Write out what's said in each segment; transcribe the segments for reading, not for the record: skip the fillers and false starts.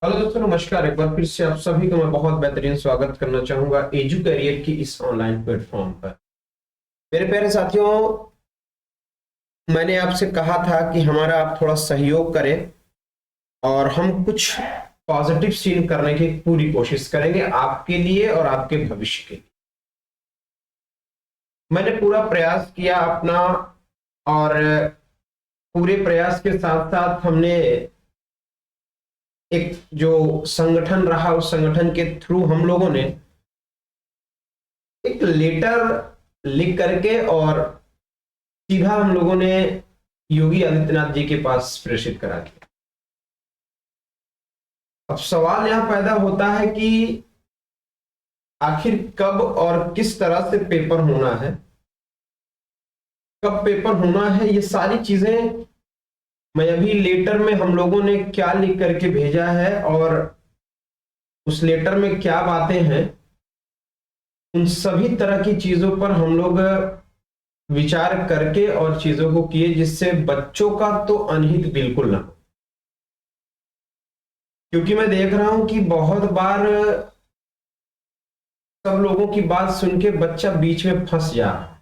Hello दोस्तों, नमस्कार। एक बार फिर से आप सभी का मैं बहुत बेहतरीन स्वागत करना चाहूंगा एजू करियर की इस ऑनलाइन प्लेटफॉर्म पर। मेरे प्यारे साथियों, मैंने आपसे कहा था कि हमारा आप थोड़ा सहयोग करें और हम कुछ पॉजिटिव सीन करने की पूरी कोशिश करेंगे आपके लिए और आपके भविष्य के लिए। मैंने पूरा प्रयास किया अपना, और पूरे प्रयास के साथ साथ हमने एक जो संगठन रहा उस संगठन के थ्रू हम लोगों ने एक लेटर लिख करके और सीधा हम लोगों ने योगी आदित्यनाथ जी के पास प्रेषित करा दिया। अब सवाल यहां पैदा होता है कि आखिर कब और किस तरह से पेपर होना है, कब पेपर होना है, ये सारी चीजें मैं अभी लेटर में हम लोगों ने क्या लिख करके भेजा है और उस लेटर में क्या बातें हैं, उन सभी तरह की चीजों पर हम लोग विचार करके और चीजों को किए जिससे बच्चों का तो अनहित बिल्कुल ना हो। क्योंकि मैं देख रहा हूं कि बहुत बार सब लोगों की बात सुन के बच्चा बीच में फंस जा रहा है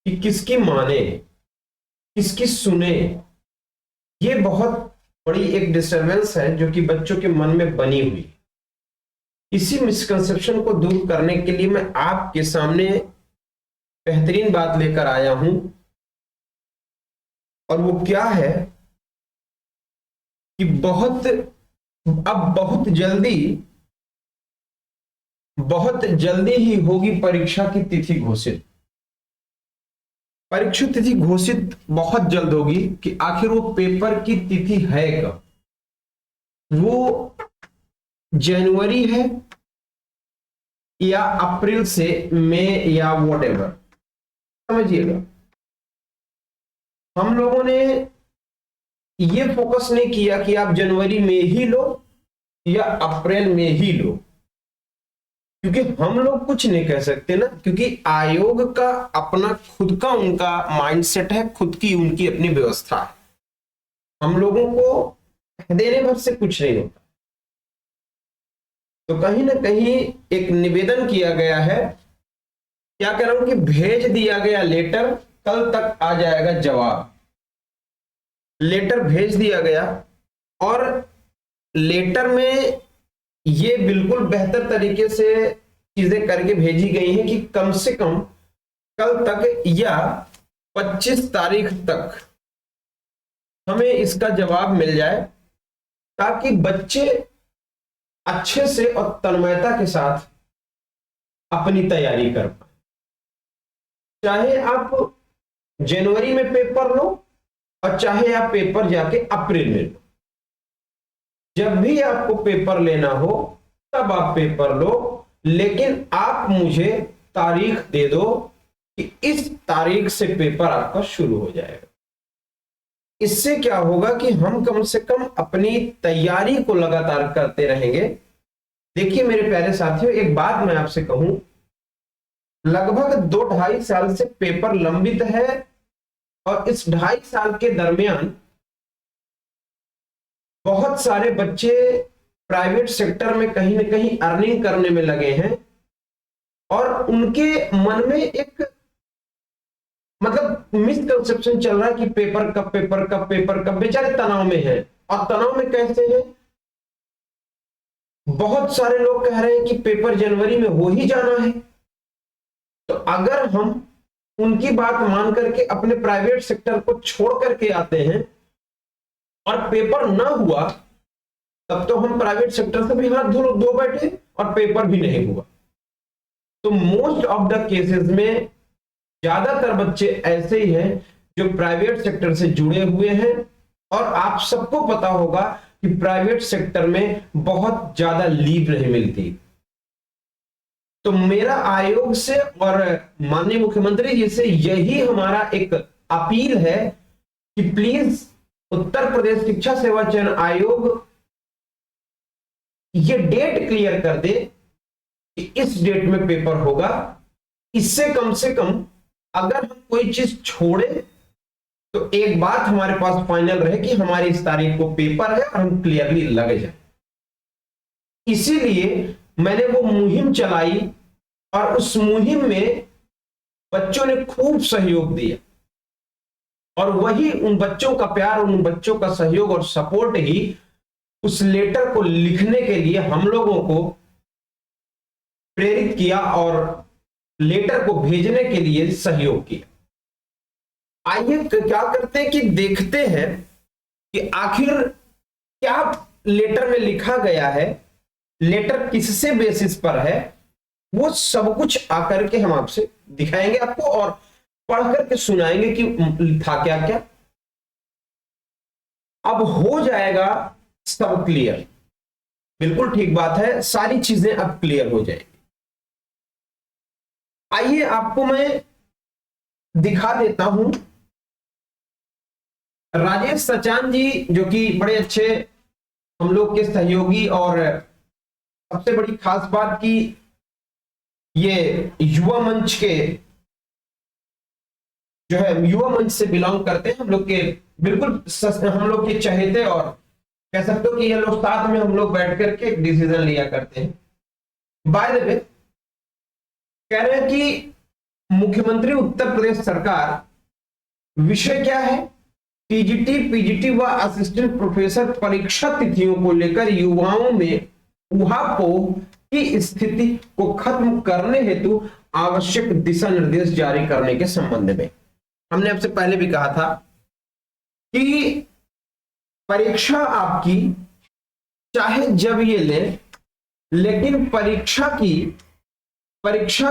कि किसकी माने, किसकी सुने। ये बहुत बड़ी एक डिस्टरबेंस है जो कि बच्चों के मन में बनी हुई है। इसी मिसकंसेप्शन को दूर करने के लिए मैं आपके सामने बेहतरीन बात लेकर आया हूं, और वो क्या है कि बहुत जल्दी ही होगी परीक्षा की तिथि घोषित। परीक्षा तिथि घोषित बहुत जल्द होगी कि आखिर वो पेपर की तिथि है कब। वो जनवरी है या अप्रैल से मई या वॉट एवर, समझिएगा। हम लोगों ने ये फोकस नहीं किया कि आप जनवरी में ही लो या अप्रैल में ही लो, क्योंकि हम लोग कुछ नहीं कह सकते ना, क्योंकि आयोग का अपना खुद का उनका माइंडसेट है, खुद की उनकी अपनी व्यवस्था है। हम लोगों को देने भर से कुछ नहीं होता। तो कहीं ना कहीं एक निवेदन किया गया है, क्या कह रहा हूं कि भेज दिया गया लेटर, कल तक आ जाएगा जवाब। लेटर भेज दिया गया और लेटर में ये बिल्कुल बेहतर तरीके से चीजें करके भेजी गई हैं कि कम से कम कल तक या 25 तारीख तक हमें इसका जवाब मिल जाए, ताकि बच्चे अच्छे से और तन्मयता के साथ अपनी तैयारी कर पाए। चाहे आप जनवरी में पेपर लो और चाहे आप पेपर जाके अप्रैल में लो, जब भी आपको पेपर लेना हो तब आप पेपर लो, लेकिन आप मुझे तारीख दे दो कि इस तारीख से पेपर आपका शुरू हो जाएगा। इससे क्या होगा कि हम कम से कम अपनी तैयारी को लगातार करते रहेंगे। देखिए मेरे प्यारे साथियों, एक बात मैं आपसे कहूं, लगभग 2-2.5 साल से पेपर लंबित है, और इस 2.5 साल के दरमियान बहुत सारे बच्चे प्राइवेट सेक्टर में कहीं ना कहीं अर्निंग करने में लगे हैं, और उनके मन में एक मतलब मिसकंसेप्शन चल रहा है कि पेपर कब, पेपर कब, पेपर कब। बेचारे तनाव में हैं, और तनाव में कैसे हैं, बहुत सारे लोग कह रहे हैं कि पेपर जनवरी में हो ही जाना है। तो अगर हम उनकी बात मान करके अपने प्राइवेट सेक्टर को छोड़ करके आते हैं और पेपर ना हुआ, तब तो हम प्राइवेट सेक्टर से भी हाथ धो बैठे और पेपर भी नहीं हुआ। तो मोस्ट ऑफ द केसेस में ज्यादातर बच्चे ऐसे ही हैं जो प्राइवेट सेक्टर से जुड़े हुए हैं, और आप सबको पता होगा कि प्राइवेट सेक्टर में बहुत ज्यादा लीव नहीं मिलती। तो मेरा आयोग से और माननीय मुख्यमंत्री जी से यही हमारा एक अपील है कि प्लीज उत्तर प्रदेश शिक्षा सेवा चयन आयोग ये डेट क्लियर कर दे कि इस डेट में पेपर होगा। इससे कम से कम अगर हम कोई चीज छोड़े तो एक बात हमारे पास फाइनल रहे कि हमारी इस तारीख को पेपर है और हम क्लियरली लगे जाए। इसीलिए मैंने वो मुहिम चलाई और उस मुहिम में बच्चों ने खूब सहयोग दिया और वही उन बच्चों का प्यार, उन बच्चों का सहयोग और सपोर्ट ही उस लेटर को लिखने के लिए हम लोगों को प्रेरित किया और लेटर को भेजने के लिए सहयोग किया। आइए क्या करते हैं कि देखते हैं कि आखिर क्या लेटर में लिखा गया है, लेटर किससे बेसिस पर है, वो सब कुछ आकर के हम आपसे दिखाएंगे आपको और पढ़ करके सुनाएंगे कि था क्या क्या। अब हो जाएगा सब क्लियर। बिल्कुल ठीक बात है, सारी चीजें अब क्लियर हो जाएगी। आइए आपको मैं दिखा देता हूं। राजेश सचान जी जो कि बड़े अच्छे हम लोग के सहयोगी और सबसे बड़ी खास बात की ये युवा मंच के जो है युवा मंच से बिलोंग करते हैं, हम लोग के बिल्कुल हम लोग के चहेते और कह सकते हो कि ये लोग साथ में हम लोग बैठ करके एक डिसीजन लिया करते हैं। बाय द वे कह रहे हैं कि मुख्यमंत्री उत्तर प्रदेश सरकार, विषय क्या है, टीजीटी पीजीटी व असिस्टेंट प्रोफेसर परीक्षा तिथियों को लेकर युवाओं में ऊहापोह की स्थिति को खत्म करने हेतु आवश्यक दिशा निर्देश जारी करने के संबंध में। हमने आपसे पहले भी कहा था कि परीक्षा आपकी चाहे जब ये ले, लेकिन परीक्षा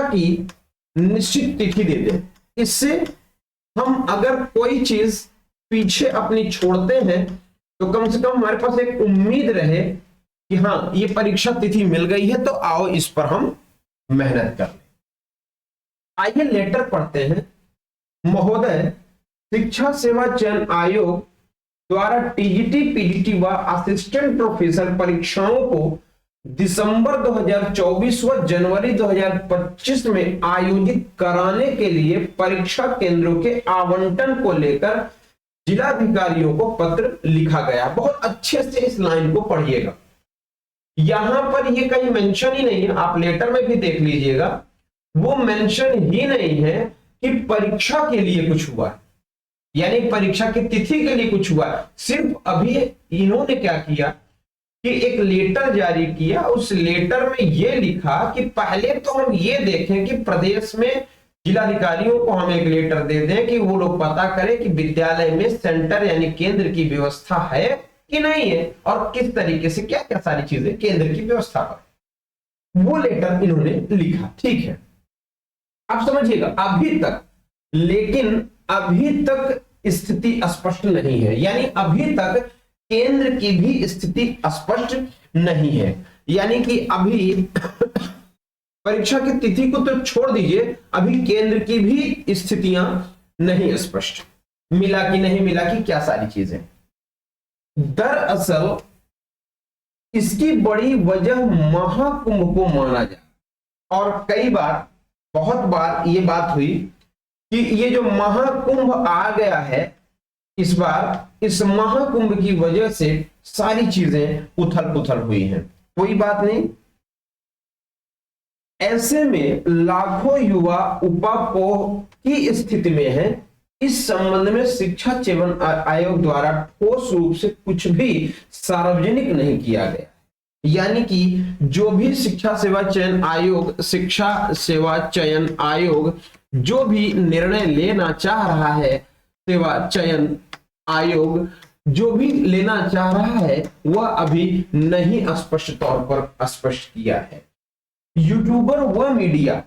की निश्चित तिथि दे दे। इससे हम अगर कोई चीज पीछे अपनी छोड़ते हैं तो कम से कम हमारे पास एक उम्मीद रहे कि हाँ ये परीक्षा तिथि मिल गई है तो आओ इस पर हम मेहनत कर लें। आइए लेटर पढ़ते हैं। महोदय, शिक्षा सेवा चयन आयोग द्वारा टीजीटी पीजीटी व असिस्टेंट प्रोफेसर परीक्षाओं को दिसंबर 2024 व जनवरी 2025 में आयोजित कराने के लिए परीक्षा केंद्रों के आवंटन को लेकर जिलाधिकारियों को पत्र लिखा गया। बहुत अच्छे से इस लाइन को पढ़िएगा, यहां पर ये कहीं मेंशन ही नहीं है, आप लेटर में भी देख लीजिएगा, वो मेंशन ही नहीं है कि परीक्षा के लिए कुछ हुआ, यानी परीक्षा की तिथि के लिए कुछ हुआ। सिर्फ अभी इन्होंने क्या किया कि एक लेटर जारी किया, उस लेटर में यह लिखा कि पहले तो हम ये देखें कि प्रदेश में जिलाधिकारियों को हम एक लेटर दे दें कि वो लोग पता करें कि विद्यालय में सेंटर यानी केंद्र की व्यवस्था है कि नहीं है और किस तरीके से क्या क्या सारी चीजें केंद्र की व्यवस्था पर, वो लेटर इन्होंने लिखा। ठीक है, अब समझिएगा अभी तक, लेकिन अभी तक स्थिति स्पष्ट नहीं है, यानी अभी तक केंद्र की भी स्थिति स्पष्ट नहीं है, यानी कि अभी परीक्षा की तिथि को तो छोड़ दीजिए, अभी केंद्र की भी स्थितियां नहीं स्पष्ट, मिला कि नहीं मिला कि क्या सारी चीजें। दरअसल इसकी बड़ी वजह महाकुंभ को माना जाए, और कई बार बहुत बार ये बात हुई कि ये जो महाकुंभ आ गया है इस बार, इस महाकुंभ की वजह से सारी चीजें उथल पुथल हुई हैं। कोई बात नहीं, ऐसे में लाखों युवा उपापोह की स्थिति में हैं। इस संबंध में शिक्षा चयन आयोग द्वारा ठोस रूप से कुछ भी सार्वजनिक नहीं किया गया, यानी कि जो भी शिक्षा सेवा चयन आयोग जो भी निर्णय लेना चाह रहा है, सेवा चयन आयोग जो भी लेना चाह रहा है, वह अभी नहीं स्पष्ट तौर पर स्पष्ट किया है। यूट्यूबर व मीडिया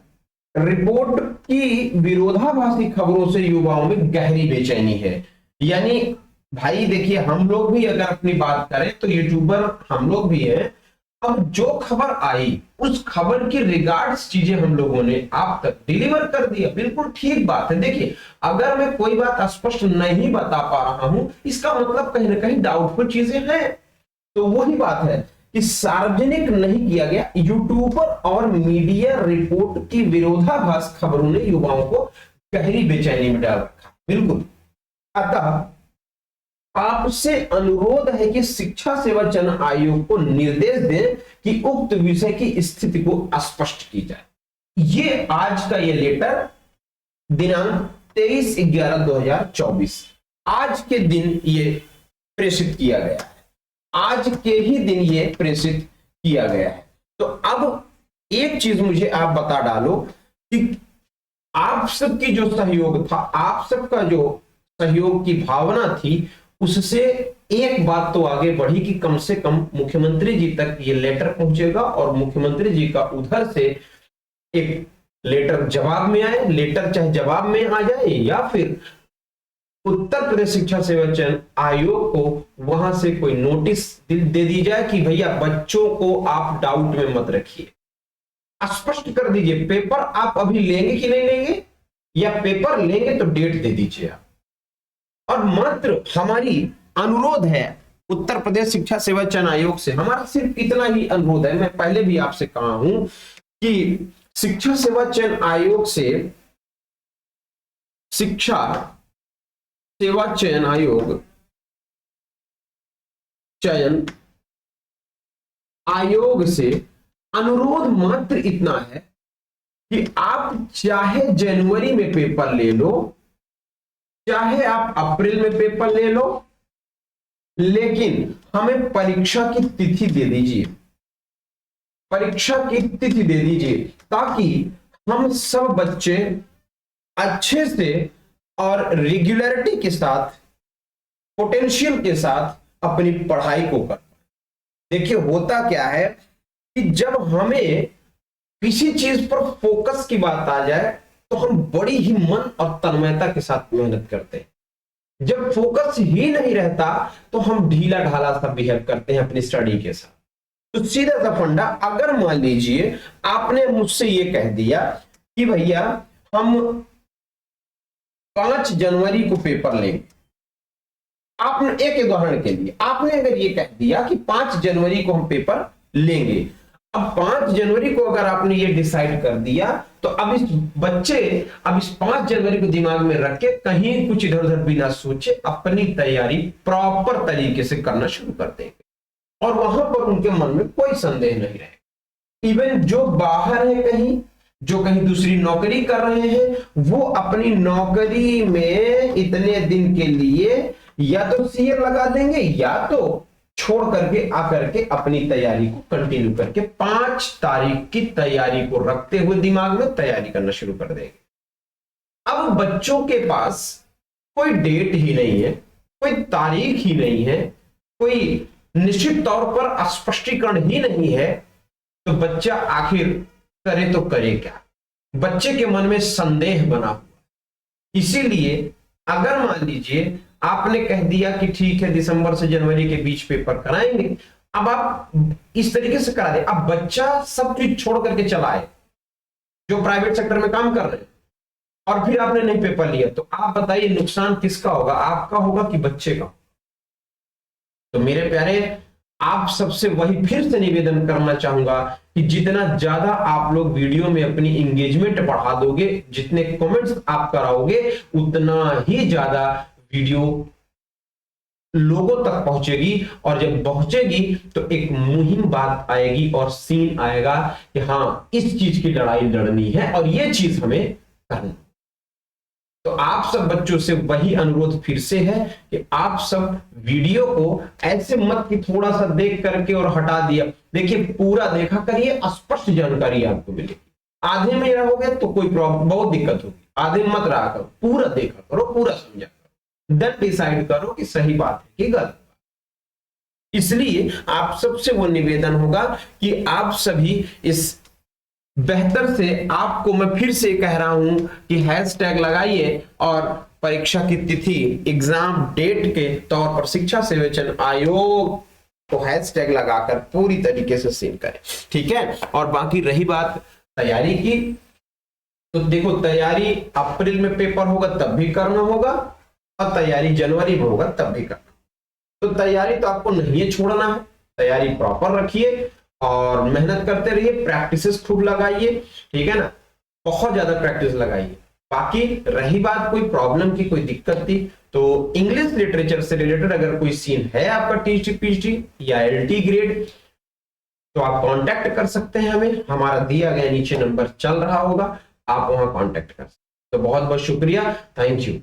रिपोर्ट की विरोधाभासी खबरों से युवाओं में गहरी बेचैनी है। यानी भाई देखिए, हम लोग भी अगर अपनी बात करें तो यूट्यूबर हम लोग भी हैं, अब जो खबर आई उस खबर की रिगार्ड्स चीजें हम लोगों ने आप तक डिलीवर कर दिया, बिल्कुल ठीक बात है। देखिए, अगर मैं कोई बात स्पष्ट नहीं बता पा रहा हूं, इसका मतलब कहीं ना कहीं डाउटफुल चीजें हैं। तो वही बात है कि सार्वजनिक नहीं किया गया। यूट्यूबर और मीडिया रिपोर्ट की विरोधाभास खबरों ने युवाओं को गहरी बेचैनी में डाल रखा। बिल्कुल, अतः आपसे अनुरोध है कि शिक्षा सेवा चयन आयोग को निर्देश दें कि उक्त विषय की स्थिति को स्पष्ट की जाए। ये आज का ये लेटर दिनांक 23/11/2024 आज के दिन ये प्रेषित किया गया है, आज के ही दिन ये प्रेषित किया गया है। तो अब एक चीज मुझे आप बता डालो कि आप सबकी जो सहयोग था, आप सबका जो सहयोग की भावना थी, उससे एक बात तो आगे बढ़ी कि कम से कम मुख्यमंत्री जी तक ये लेटर पहुंचेगा और मुख्यमंत्री जी का उधर से एक लेटर जवाब में आए। लेटर चाहे जवाब में आ जाए या फिर उत्तर प्रदेश शिक्षा सेवा चयन आयोग को वहां से कोई नोटिस दे दी जाए कि भैया बच्चों को आप डाउट में मत रखिए, स्पष्ट कर दीजिए पेपर आप अभी लेंगे कि नहीं लेंगे, या पेपर लेंगे तो डेट दे दीजिए आप। और मात्र हमारी अनुरोध है उत्तर प्रदेश शिक्षा सेवा चयन आयोग से, हमारा सिर्फ इतना ही अनुरोध है। मैं पहले भी आपसे कहा हूं कि शिक्षा सेवा चयन आयोग से, शिक्षा सेवा चयन आयोग से अनुरोध मात्र इतना है कि आप चाहे जनवरी में पेपर ले लो, चाहे आप अप्रैल में पेपर ले लो, लेकिन हमें परीक्षा की तिथि दे दीजिए, परीक्षा की तिथि दे दीजिए, ताकि हम सब बच्चे अच्छे से और रेगुलरिटी के साथ, पोटेंशियल के साथ अपनी पढ़ाई को कर पाए। देखिए होता क्या है कि जब हमें किसी चीज पर फोकस की बात आ जाए तो हम बड़ी ही मन और तन्मयता के साथ मेहनत करते हैं। जब फोकस ही नहीं रहता तो हम ढीला ढाला सा बिहेव करते हैं अपनी स्टडी के साथ। तो सीधा सा फंडा, अगर मान लीजिए आपने मुझसे ये कह दिया कि भैया हम 5 जनवरी को पेपर लेंगे, आपने एक उदाहरण के लिए आपने अगर ये कह दिया कि 5 जनवरी को हम पेपर लेंगे, अब 5 जनवरी को अगर आपने ये डिसाइड कर दिया तो अब इस बच्चे अब इस 5 जनवरी को दिमाग में रख के कहीं कुछ इधर उधर बिना सोचे अपनी तैयारी प्रॉपर तरीके से करना शुरू कर देंगे और वहां पर उनके मन में कोई संदेह नहीं रहेगा। इवन जो बाहर है कहीं, जो कहीं दूसरी नौकरी कर रहे हैं, वो अपनी नौकरी में इतने दिन के लिए या तो सीए लगा देंगे या तो छोड़ करके आकर के अपनी तैयारी को कंटिन्यू करके 5 तारीख की तैयारी को रखते हुए दिमाग में तैयारी करना शुरू कर देंगे। अब बच्चों के पास कोई डेट ही नहीं है, कोई तारीख ही नहीं है, कोई निश्चित तौर पर स्पष्टीकरण ही नहीं है, तो बच्चा आखिर करे तो करे क्या? बच्चे के मन में संदेह बना हुआ। इसीलिए अगर मान लीजिए आपने कह दिया कि ठीक है दिसंबर से जनवरी के बीच पेपर कराएंगे, अब आप इस तरीके से करा दे, अब बच्चा सब चीज छोड़ करके चला आए जो प्राइवेट सेक्टर में काम कर रहे हैं और फिर आपने नहीं पेपर लिया, तो आप बताइए नुकसान किसका होगा, आपका होगा कि बच्चे का? तो मेरे प्यारे, आप सबसे वही फिर से निवेदन करना चाहूंगा कि जितना ज्यादा आप लोग वीडियो में अपनी एंगेजमेंट बढ़ा दोगे, जितने कमेंट्स आप कराओगे, उतना ही ज्यादा वीडियो लोगों तक पहुंचेगी और जब पहुंचेगी तो एक मुहिम बात आएगी और सीन आएगा कि हाँ इस चीज की लड़ाई लड़नी है और ये चीज हमें करनी। तो आप सब बच्चों से वही अनुरोध फिर से है कि आप सब वीडियो को ऐसे मत कि थोड़ा सा देख करके और हटा दिया। देखिए पूरा देखा करिए, स्पष्ट जानकारी आपको मिलेगी। आधे में रहोगे तो कोई प्रॉब्लम, बहुत दिक्कत होगी। आधे मत रहा करो, पूरा देखा करो, पूरा समझा करो, देन डिसाइड करो कि सही बात है कि गलत। इसलिए आप सबसे वो निवेदन होगा कि आप सभी इस बेहतर से, आपको मैं फिर से कह रहा हूं कि हैशटैग लगाइए और परीक्षा की तिथि, एग्जाम डेट के तौर पर शिक्षा सेवा चयन आयोग को हैशटैग लगाकर पूरी तरीके से सीन करें, ठीक है। और बाकी रही बात तैयारी की, तो देखो तैयारी अप्रैल में पेपर होगा तब भी करना होगा और तैयारी जनवरी में होगा तब भी करना। तो तैयारी तो आपको नहीं छोड़ना है, तैयारी प्रॉपर रखिए और मेहनत करते रहिए, प्रैक्टिसेस खूब लगाइए, ठीक है ना, बहुत ज्यादा प्रैक्टिस लगाइए। बाकी रही बात कोई प्रॉब्लम की, कोई दिक्कत थी तो इंग्लिश लिटरेचर से रिलेटेड अगर कोई सीन है आपका टीटी पीटी या एलटी ग्रेड, तो आप कांटेक्ट कर सकते हैं हमें, हमारा दिया गया नीचे नंबर चल रहा होगा, आप वहां कांटेक्ट कर सकते हैं। तो बहुत बहुत शुक्रिया, थैंक यू।